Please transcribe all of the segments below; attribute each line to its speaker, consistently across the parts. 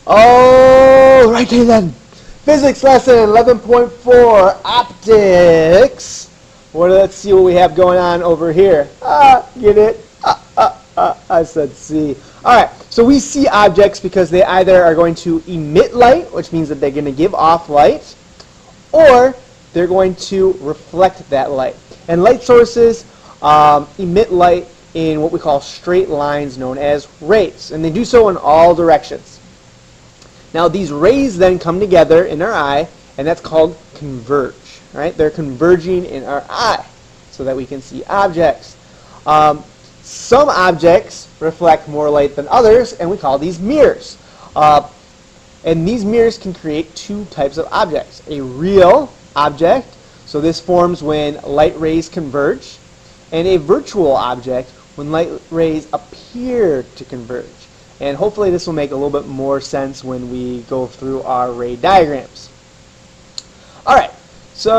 Speaker 1: All righty then. Physics lesson 11.4, optics. Well, let's see what we have going on over here. Get it? I said see. All right, so we see objects because they either are going to emit light, which means that they're going to give off light, or they're going to reflect that light. And light sources emit light in what we call straight lines known as rays, and they do so in all directions. Now these rays then come together in our eye, and that's called converge. Right? They're converging in our eye so that we can see objects. Some objects reflect more light than others, and we call these mirrors. And these mirrors can create two types of objects. A real object, so this forms when light rays converge, and a virtual object when light rays appear to converge. And hopefully this will make a little bit more sense when we go through our ray diagrams. Alright, so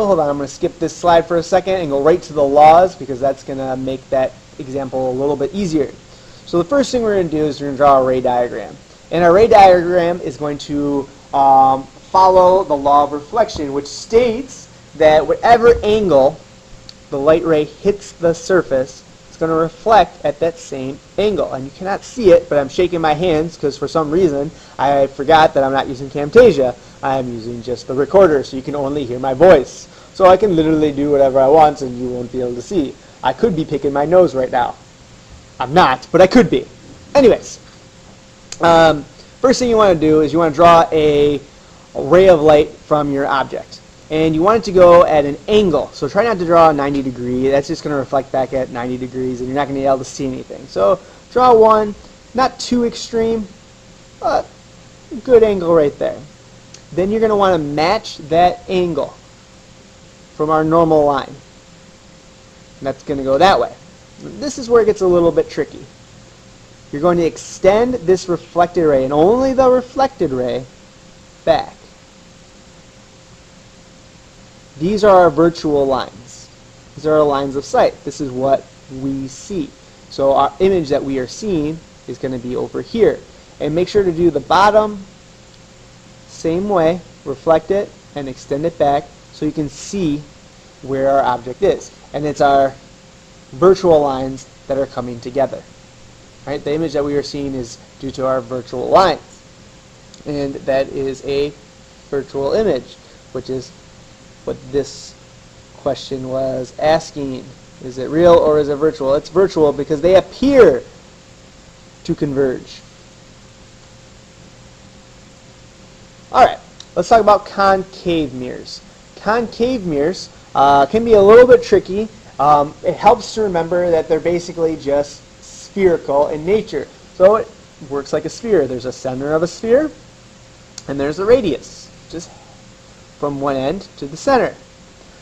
Speaker 1: hold on, I'm going to skip this slide for a second and go right to the laws because that's going to make that example a little bit easier. So the first thing we're going to do is we're going to draw a ray diagram. And our ray diagram is going to follow the law of reflection, which states that whatever angle the light ray hits the surface, it's going to reflect at that same angle. And you cannot see it, but I'm shaking my hands because for some reason I forgot that I'm not using Camtasia. I am using just the recorder, so you can only hear my voice. So I can literally do whatever I want and you won't be able to see. I could be picking my nose right now. I'm not, but I could be. Anyways, first thing you want to do is you want to draw a ray of light from your object. And you want it to go at an angle. So try not to draw a 90 degree. That's just going to reflect back at 90 degrees and you're not going to be able to see anything. So draw one, not too extreme, but a good angle right there. Then you're going to want to match that angle from our normal line. And that's going to go that way. This is where it gets a little bit tricky. You're going to extend this reflected ray, and only the reflected ray, back. These are our virtual lines. These are our lines of sight. This is what we see. So our image that we are seeing is going to be over here. And make sure to do the bottom same way, reflect it and extend it back so you can see where our object is. And it's our virtual lines that are coming together. Right? The image that we are seeing is due to our virtual lines. And that is a virtual image, which is what this question was asking. Is it real or is it virtual? It's virtual because they appear to converge. Alright, let's talk about concave mirrors. Concave mirrors can be a little bit tricky. It helps to remember that they're basically just spherical in nature. So it works like a sphere. There's a center of a sphere and there's a radius, just from one end to the center.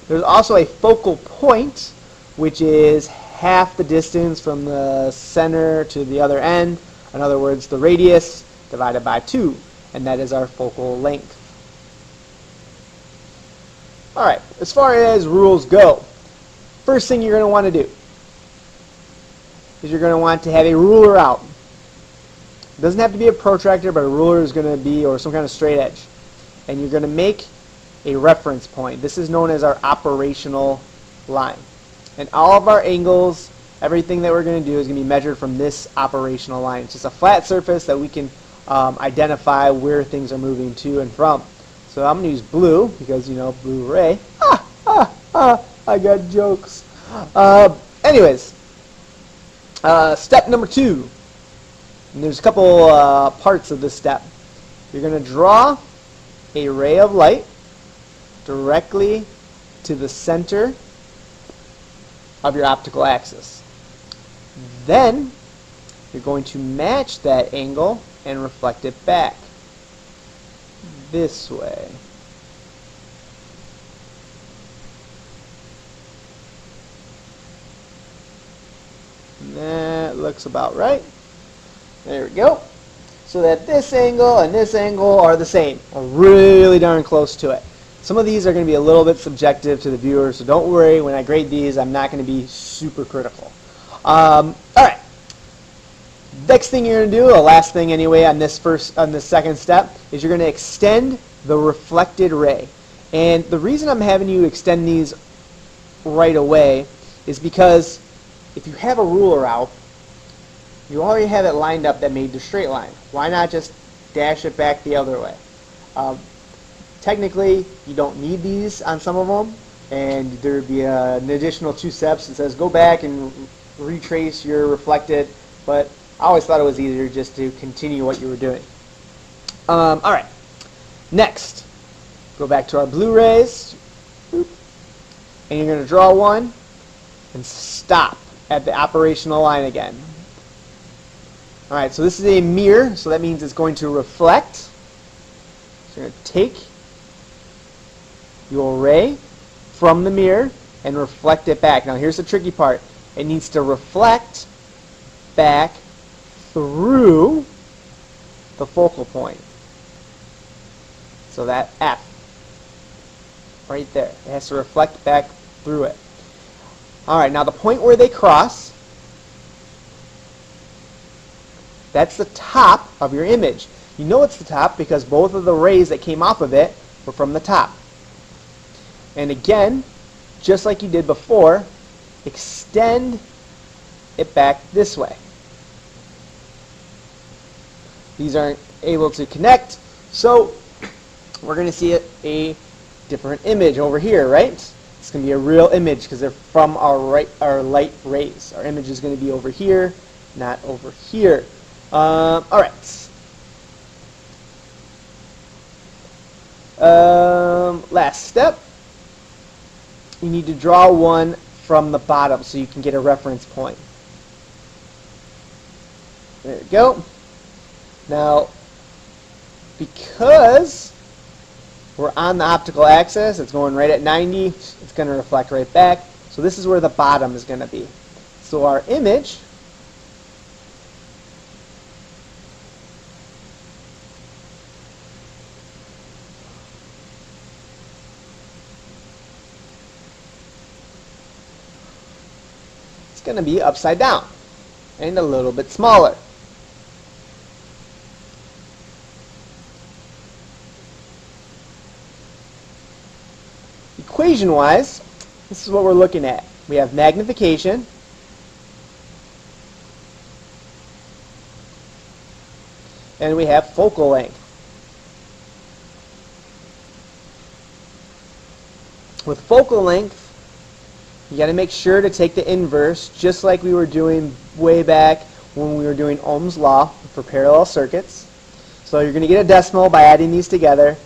Speaker 1: There's also a focal point, which is half the distance from the center to the other end. In other words, the radius divided by 2, and that is our focal length. Alright, as far as rules go, first thing you're going to want to do is you're going to want to have a ruler out. It doesn't have to be a protractor, but a ruler is going to be, or some kind of straight edge. And you're going to make a reference point. This is known as our operational line. And all of our angles, everything that we're going to do is going to be measured from this operational line. It's just a flat surface that we can identify where things are moving to and from. So I'm going to use blue because, you know, blue ray. I got jokes. Anyways, step number 2. And there's a couple parts of this step. You're going to draw a ray of light directly to the center of your optical axis. Then you're going to match that angle and reflect it back this way. And that looks about right. There we go. So that this angle and this angle are the same, or really darn close to it. Some of these are going to be a little bit subjective to the viewer, so don't worry. When I grade these, I'm not going to be super critical. Alright. Next thing you're going to do, the last thing anyway on this second step, is you're going to extend the reflected ray. And the reason I'm having you extend these right away is because if you have a ruler out, you already have it lined up that made the straight line. Why not just dash it back the other way? Technically, you don't need these on some of them, and there would be an additional 2 steps that says go back and retrace your reflected, but I always thought it was easier just to continue what you were doing. All right, next, go back to our blue rays, and you're going to draw one and stop at the operational line again. All right, so this is a mirror, so that means it's going to reflect. So you're going to take your ray from the mirror and reflect it back. Now here's the tricky part. It needs to reflect back through the focal point. So that F right there, it has to reflect back through it. All right, now the point where they cross, that's the top of your image. You know it's the top because both of the rays that came off of it were from the top. And again, just like you did before, extend it back this way. These aren't able to connect, so we're going to see a different image over here, right? It's going to be a real image because they're from our light rays. Our image is going to be over here, not over here. All right. Last step. You need to draw one from the bottom so you can get a reference point. There we go. Now, because we're on the optical axis, it's going right at 90, it's going to reflect right back. So this is where the bottom is going to be. So our image is going to be upside down and a little bit smaller. Equation-wise, this is what we're looking at. We have magnification, and we have focal length. With focal length, you got to make sure to take the inverse, just like we were doing way back when we were doing Ohm's law for parallel circuits. So you're going to get a decimal by adding these together.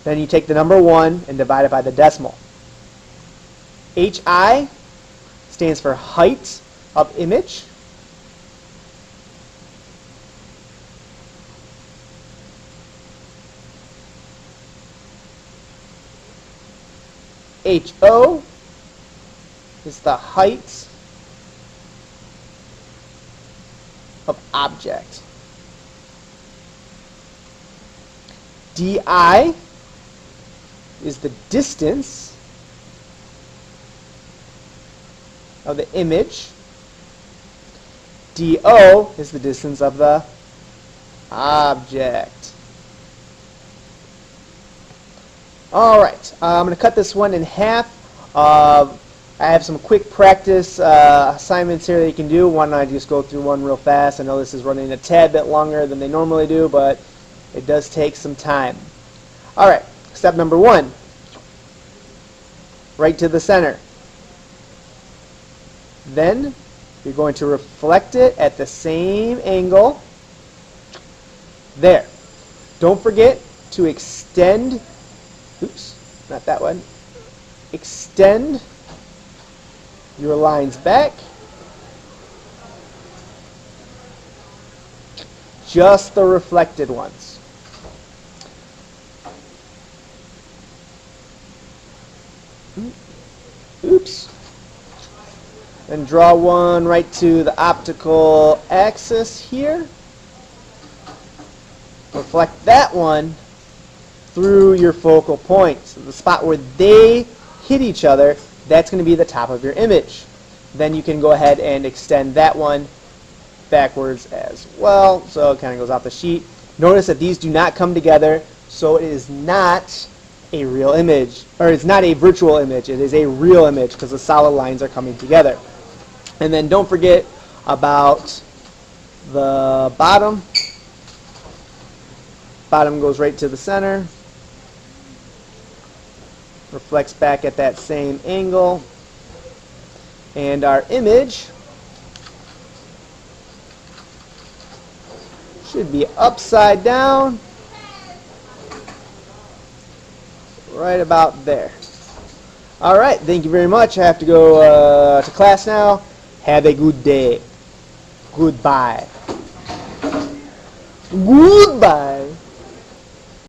Speaker 1: Then you take the number 1 and divide it by the decimal. HI stands for height of image. HO is the height of object. DI is the distance of the image. DO is the distance of the object. Alright, I'm going to cut this one in half. I have some quick practice assignments here that you can do. Why don't I just go through one real fast? I know this is running a tad bit longer than they normally do, but it does take some time. Alright, step number 1. Right to the center. Then you're going to reflect it at the same angle. There. Don't forget to extend, oops, not that one. Extend your lines back. Just the reflected ones. Oops. And draw one right to the optical axis here. Reflect that one through your focal point. So the spot where they hit each other, that's going to be the top of your image. Then you can go ahead and extend that one backwards as well, so it kind of goes off the sheet. Notice that these do not come together, so it is not a real image, or it's not a virtual image, it is a real image because the solid lines are coming together. And then don't forget about the bottom. Bottom goes right to the center, reflects back at that same angle, and our image should be upside down right about there. Alright, thank you very much. I have to go to class now. Have a good day. Goodbye. Goodbye.